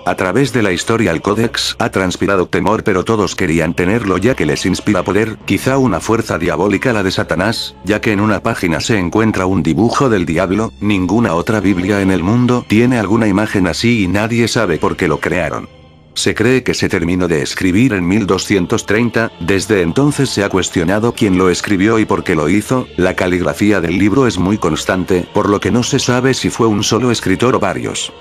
A través de la historia el Codex ha transpirado temor, pero todos querían tenerlo ya que les inspira poder, quizá una fuerza diabólica, la de Satanás, ya que en una página se encuentra un dibujo del diablo. Ninguna otra Biblia en el mundo tiene alguna imagen así y nadie sabe por qué lo crearon. Se cree que se terminó de escribir en 1230, desde entonces se ha cuestionado quién lo escribió y por qué lo hizo. La caligrafía del libro es muy constante, por lo que no se sabe si fue un solo escritor o varios.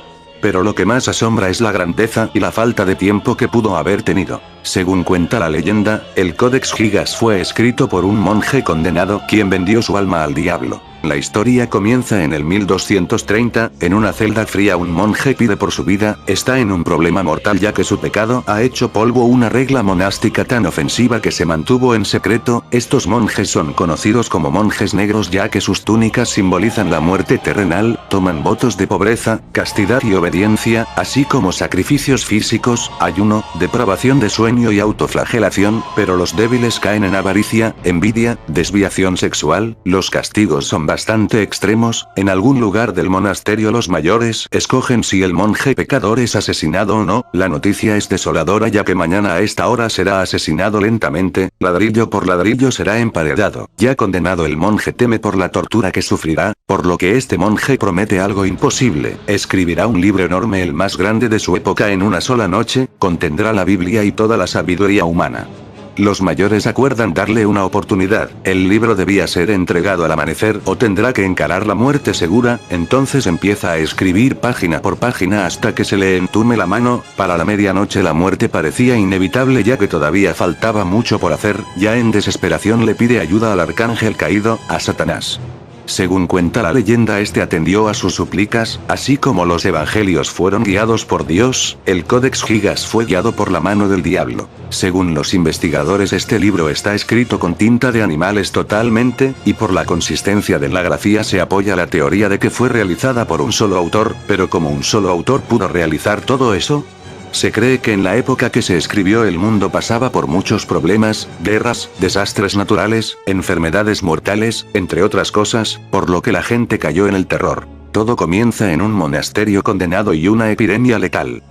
Pero lo que más asombra es la grandeza y la falta de tiempo que pudo haber tenido. Según cuenta la leyenda, el Codex Gigas fue escrito por un monje condenado quien vendió su alma al diablo. La historia comienza en el 1230, en una celda fría un monje pide por su vida, está en un problema mortal ya que su pecado ha hecho polvo una regla monástica tan ofensiva que se mantuvo en secreto. Estos monjes son conocidos como monjes negros ya que sus túnicas simbolizan la muerte terrenal, toman votos de pobreza, castidad y obediencia, así como sacrificios físicos, ayuno, depravación de sueño y autoflagelación, pero los débiles caen en avaricia, envidia, desviación sexual. Los castigos son bastante extremos. En algún lugar del monasterio los mayores escogen si el monje pecador es asesinado o no. La noticia es desoladora ya que mañana a esta hora será asesinado lentamente, ladrillo por ladrillo será emparedado. Ya condenado el monje teme por la tortura que sufrirá, por lo que este monje promete algo imposible. Escribirá un libro enorme, el más grande de su época, en una sola noche, contendrá la Biblia y toda la sabiduría humana. Los mayores acuerdan darle una oportunidad. El libro debía ser entregado al amanecer o tendrá que encarar la muerte segura. Entonces empieza a escribir página por página hasta que se le entume la mano. Para la medianoche la muerte parecía inevitable ya que todavía faltaba mucho por hacer. Ya en desesperación le pide ayuda al arcángel caído, a Satanás. Según cuenta la leyenda, este atendió a sus súplicas, así como los evangelios fueron guiados por Dios. El Codex Gigas fue guiado por la mano del diablo. Según los investigadores, este libro está escrito con tinta de animales totalmente, y por la consistencia de la grafía se apoya la teoría de que fue realizada por un solo autor, pero ¿cómo un solo autor pudo realizar todo eso? Se cree que en la época que se escribió el mundo pasaba por muchos problemas, guerras, desastres naturales, enfermedades mortales, entre otras cosas, por lo que la gente cayó en el terror. Todo comienza en un monasterio condenado y una epidemia letal.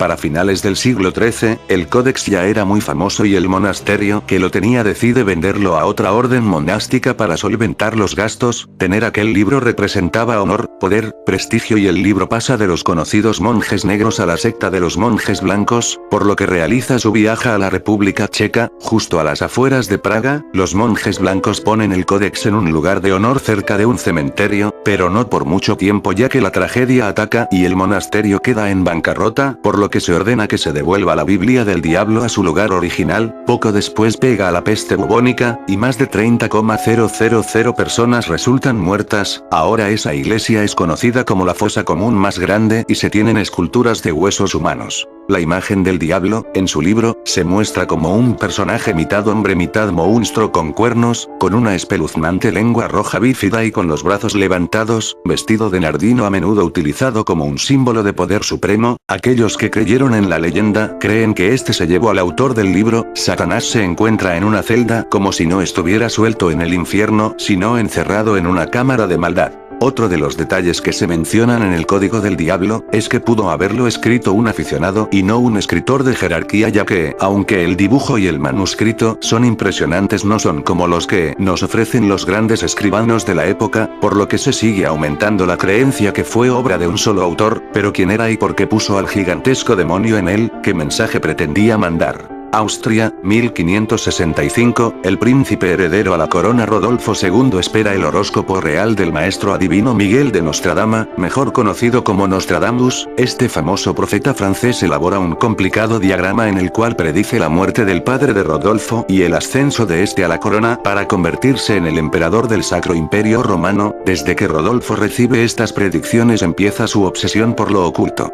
Para finales del siglo XIII, el Codex ya era muy famoso y el monasterio que lo tenía decide venderlo a otra orden monástica para solventar los gastos. Tener aquel libro representaba honor, poder, prestigio y el libro pasa de los conocidos monjes negros a la secta de los monjes blancos, por lo que realiza su viaje a la República Checa, justo a las afueras de Praga. Los monjes blancos ponen el Codex en un lugar de honor cerca de un cementerio, pero no por mucho tiempo ya que la tragedia ataca y el monasterio queda en bancarrota, por lo que se ordena que se devuelva la Biblia del diablo a su lugar original. Poco después pega la peste bubónica, y más de 30,000 personas resultan muertas. Ahora esa iglesia es conocida como la fosa común más grande y se tienen esculturas de huesos humanos. La imagen del diablo, en su libro, se muestra como un personaje mitad hombre mitad monstruo con cuernos, con una espeluznante lengua roja bífida y con los brazos levantados, vestido de nardino a menudo utilizado como un símbolo de poder supremo. Aquellos que creyeron en la leyenda creen que este se llevó al autor del libro. Satanás se encuentra en una celda como si no estuviera suelto en el infierno, sino encerrado en una cámara de maldad. Otro de los detalles que se mencionan en el Código del Diablo es que pudo haberlo escrito un aficionado y no un escritor de jerarquía, ya que, aunque el dibujo y el manuscrito son impresionantes, no son como los que nos ofrecen los grandes escribanos de la época, por lo que se sigue aumentando la creencia que fue obra de un solo autor. Pero ¿quién era y por qué puso al gigantesco demonio en él? ¿Qué mensaje pretendía mandar? Austria, 1565, el príncipe heredero a la corona Rodolfo II espera el horóscopo real del maestro adivino Miguel de Nostradama, mejor conocido como Nostradamus. Este famoso profeta francés elabora un complicado diagrama en el cual predice la muerte del padre de Rodolfo y el ascenso de este a la corona para convertirse en el emperador del Sacro Imperio Romano. Desde que Rodolfo recibe estas predicciones empieza su obsesión por lo oculto.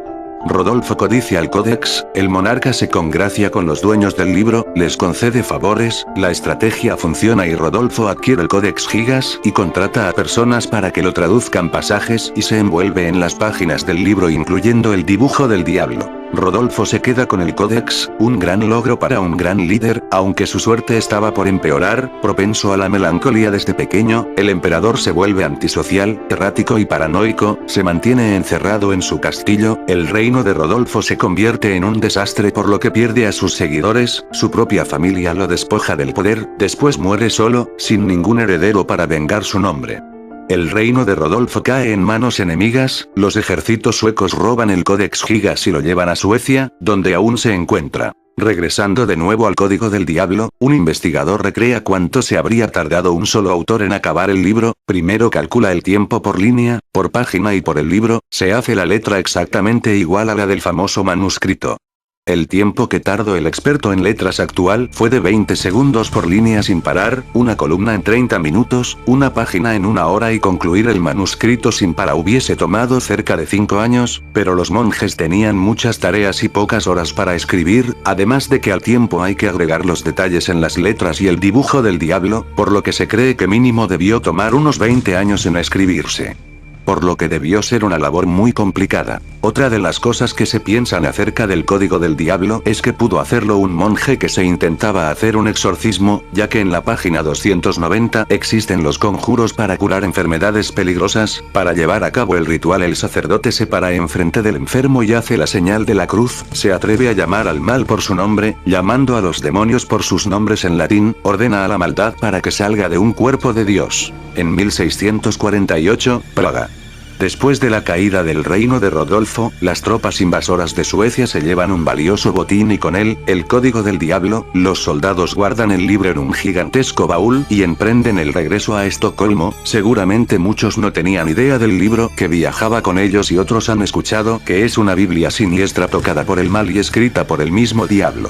Rodolfo codicia el Códex, el monarca se congracia con los dueños del libro, les concede favores, la estrategia funciona y Rodolfo adquiere el Códex Gigas y contrata a personas para que lo traduzcan pasajes y se envuelve en las páginas del libro incluyendo el dibujo del diablo. Rodolfo se queda con el códex, un gran logro para un gran líder, aunque su suerte estaba por empeorar, propenso a la melancolía desde pequeño, el emperador se vuelve antisocial, errático y paranoico, se mantiene encerrado en su castillo, el reino de Rodolfo se convierte en un desastre por lo que pierde a sus seguidores, su propia familia lo despoja del poder, después muere solo, sin ningún heredero para vengar su nombre. El reino de Rodolfo cae en manos enemigas, los ejércitos suecos roban el Codex Gigas y lo llevan a Suecia, donde aún se encuentra. Regresando de nuevo al Código del Diablo, un investigador recrea cuánto se habría tardado un solo autor en acabar el libro, primero calcula el tiempo por línea, por página y por el libro, se hace la letra exactamente igual a la del famoso manuscrito. El tiempo que tardó el experto en letras actual fue de 20 segundos por línea sin parar, una columna en 30 minutos, una página en 1 hora y concluir el manuscrito sin parar hubiese tomado cerca de 5 años, pero los monjes tenían muchas tareas y pocas horas para escribir, además de que al tiempo hay que agregar los detalles en las letras y el dibujo del diablo, por lo que se cree que mínimo debió tomar unos 20 años en escribirse. Por lo que debió ser una labor muy complicada. Otra de las cosas que se piensan acerca del Código del Diablo es que pudo hacerlo un monje que se intentaba hacer un exorcismo, ya que en la página 290 existen los conjuros para curar enfermedades peligrosas, para llevar a cabo el ritual el sacerdote se para enfrente del enfermo y hace la señal de la cruz, se atreve a llamar al mal por su nombre, llamando a los demonios por sus nombres en latín, ordena a la maldad para que salga de un cuerpo de Dios. En 1648, Praga. Después de la caída del reino de Rodolfo, las tropas invasoras de Suecia se llevan un valioso botín y con él, el Código del Diablo, los soldados guardan el libro en un gigantesco baúl y emprenden el regreso a Estocolmo, seguramente muchos no tenían idea del libro que viajaba con ellos y otros han escuchado que es una Biblia siniestra tocada por el mal y escrita por el mismo diablo.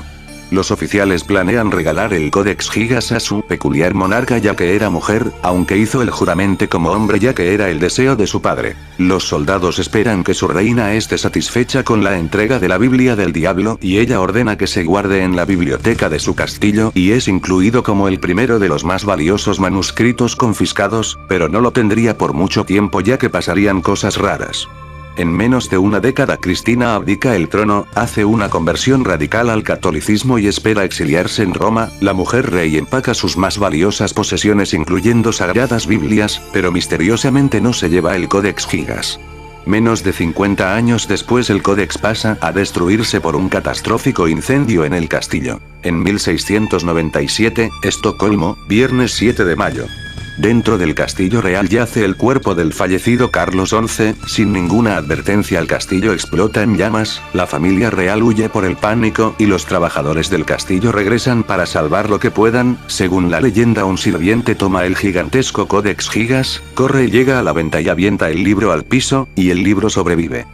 Los oficiales planean regalar el Codex Gigas a su peculiar monarca ya que era mujer, aunque hizo el juramento como hombre ya que era el deseo de su padre. Los soldados esperan que su reina esté satisfecha con la entrega de la Biblia del Diablo y ella ordena que se guarde en la biblioteca de su castillo y es incluido como el primero de los más valiosos manuscritos confiscados, pero no lo tendría por mucho tiempo ya que pasarían cosas raras. En menos de una década Cristina abdica el trono, hace una conversión radical al catolicismo y espera exiliarse en Roma, la mujer rey empaca sus más valiosas posesiones incluyendo sagradas Biblias, pero misteriosamente no se lleva el Codex Gigas. Menos de 50 años después el Codex pasa a destruirse por un catastrófico incendio en el castillo. En 1697, Estocolmo, viernes 7 de mayo. Dentro del castillo real yace el cuerpo del fallecido Carlos XI, sin ninguna advertencia el castillo explota en llamas, la familia real huye por el pánico y los trabajadores del castillo regresan para salvar lo que puedan, según la leyenda un sirviente toma el gigantesco Codex Gigas, corre y llega a la venta y avienta el libro al piso, y el libro sobrevive.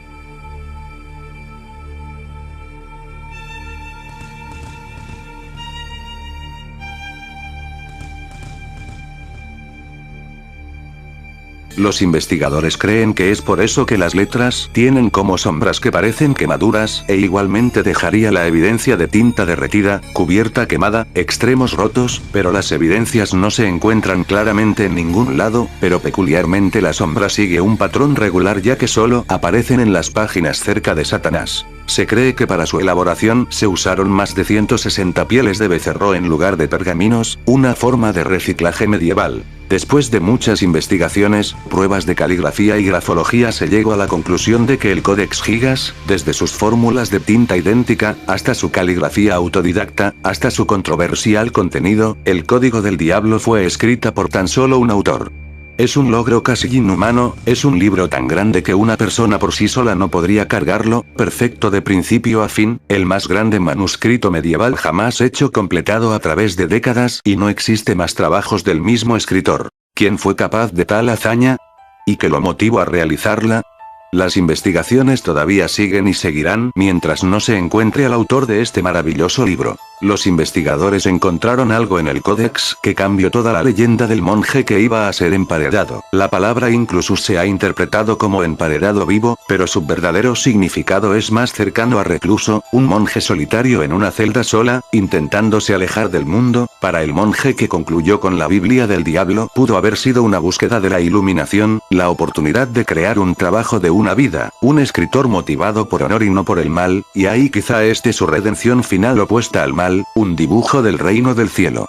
Los investigadores creen que es por eso que las letras tienen como sombras que parecen quemaduras, e igualmente dejaría la evidencia de tinta derretida, cubierta quemada, extremos rotos, pero las evidencias no se encuentran claramente en ningún lado, pero peculiarmente la sombra sigue un patrón regular ya que solo aparecen en las páginas cerca de Satanás. Se cree que para su elaboración se usaron más de 160 pieles de becerro en lugar de pergaminos, una forma de reciclaje medieval. Después de muchas investigaciones, pruebas de caligrafía y grafología se llegó a la conclusión de que el Codex Gigas, desde sus fórmulas de tinta idéntica, hasta su caligrafía autodidacta, hasta su controversial contenido, el Código del Diablo fue escrita por tan solo un autor. Es un logro casi inhumano, es un libro tan grande que una persona por sí sola no podría cargarlo, perfecto de principio a fin, el más grande manuscrito medieval jamás hecho completado a través de décadas y no existe más trabajos del mismo escritor. ¿Quién fue capaz de tal hazaña? ¿Y qué lo motivó a realizarla? Las investigaciones todavía siguen y seguirán mientras no se encuentre al autor de este maravilloso libro. Los investigadores encontraron algo en el códex que cambió toda la leyenda del monje que iba a ser emparedado. La palabra incluso se ha interpretado como emparedado vivo, pero su verdadero significado es más cercano a recluso, un monje solitario en una celda sola, intentándose alejar del mundo. Para el monje que concluyó con la Biblia del diablo, pudo haber sido una búsqueda de la iluminación, la oportunidad de crear un trabajo de una vida, un escritor motivado por honor y no por el mal, y ahí quizá esté su redención final opuesta al mal, un dibujo del reino del cielo.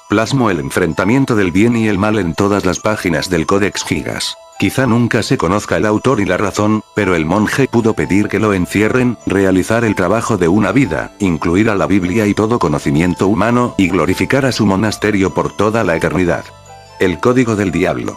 Plasmó el enfrentamiento del bien y el mal en todas las páginas del Codex Gigas. Quizá nunca se conozca el autor y la razón, pero el monje pudo pedir que lo encierren, realizar el trabajo de una vida, incluir a la Biblia y todo conocimiento humano, y glorificar a su monasterio por toda la eternidad. El Código del Diablo.